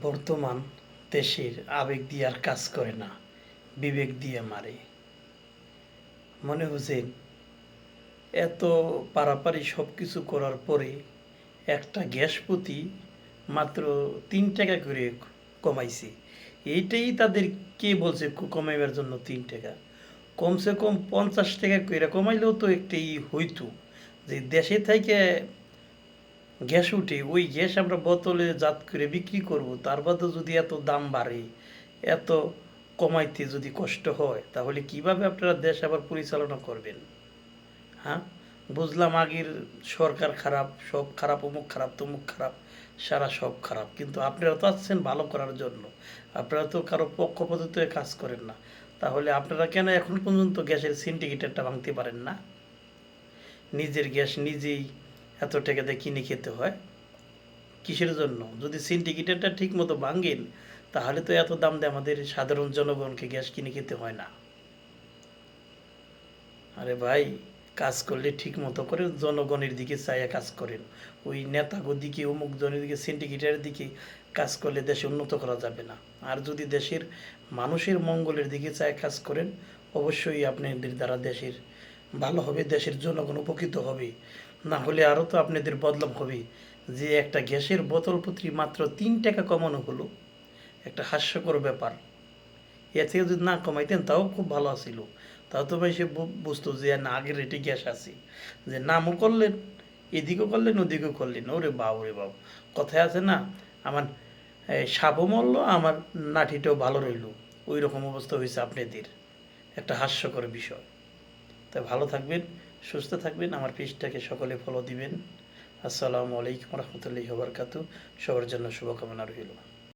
বর্তমান দেশের আবেগ দিয়ে আর কাজ করে না, বিবেক দিয়ে মারে। মনে হচ্ছেন এত পারাপারি সব কিছু করার পরে একটা গ্যাস প্রতি মাত্র 3 টাকা করে কমাইছে। এইটাই তাদের কে বলছে কমাইবার জন্য 3 টাকা? কমসে কম 50 টাকা করে কমাইলেও তো একটাই হইতো, যে দেশে থেকে গ্যাস উঠে ওই গ্যাস আমরা বোতলে জাত করে বিক্রি করব, তার বাদেও যদি এত দাম বাড়ে, এত কমাইতে যদি কষ্ট হয়, তাহলে কিভাবে আপনারা দেশ আবার পরিচালনা করবেন? হ্যাঁ, বুঝলাম আগের সরকার খারাপ, সব খারাপ, অমুক খারাপ, তমুক খারাপ, সারা সব খারাপ, কিন্তু আপনারা তো আসছেন ভালো করার জন্য। আপনারা তো কারো পক্ষপাতিত্বে কাজ করেন না। তাহলে আপনারা কেন এখন পর্যন্ত গ্যাসের সিন্ডিকেটরটা ভাঙতে পারেন না? নিজের গ্যাস নিজেই এত টাকা দিয়ে কিনে খেতে হয় কিসের জন্য? যদি সিন্ডিকেটরটা ঠিক মতো ভাঙেন, তাহলে তো এত দাম দিয়ে আমাদের সাধারণ জনগণকে গ্যাস কিনে খেতে হয় না। আরে ভাই, কাজ করলে ঠিক মতো করে জনগণের দিকে চাইয়া কাজ করেন। ওই নেতাগোর দিকে, অমুক জনের দিকে, সিন্ডিকেটের দিকে কাজ করলে দেশে উন্নত করা যাবে না। আর যদি দেশের মানুষের মঙ্গলের দিকে চায় কাজ করেন, অবশ্যই আপনাদের দ্বারা দেশের ভালো হবে, দেশের জনগণ উপকৃত হবে। না হলে আরও তো আপনাদের বদলাম হবে। যে একটা গ্যাসের বোতল প্রতি মাত্র 3 টাকা কমানো হলো, একটা হাস্যকর ব্যাপার। এর থেকে যদি না কমাইতেন তাও খুব ভালো আছিল। তাও তো ভাই সে বুঝতো যে না, আগের রেটে গ্যাস আছে। যে নামও করলেন, এদিকেও করলেন, ওদিকেও করলেন, ওরে বাবু রে বাবু। কথায় আছে না, আমার সাপও মরলো, আমার নাঠিটাও ভালো রইল। ওই রকম অবস্থা হয়েছে আপনাদের। একটা হাস্যকর বিষয়। তাই ভালো থাকবেন, সুস্থ থাকবেন, আমার পেজটাকে সকলে ফলো দিবেন। আসসালামু আলাইকুম রহমতুল্লাহি ওয়া বারাকাতুহু। সবার জন্য শুভকামনা রইল।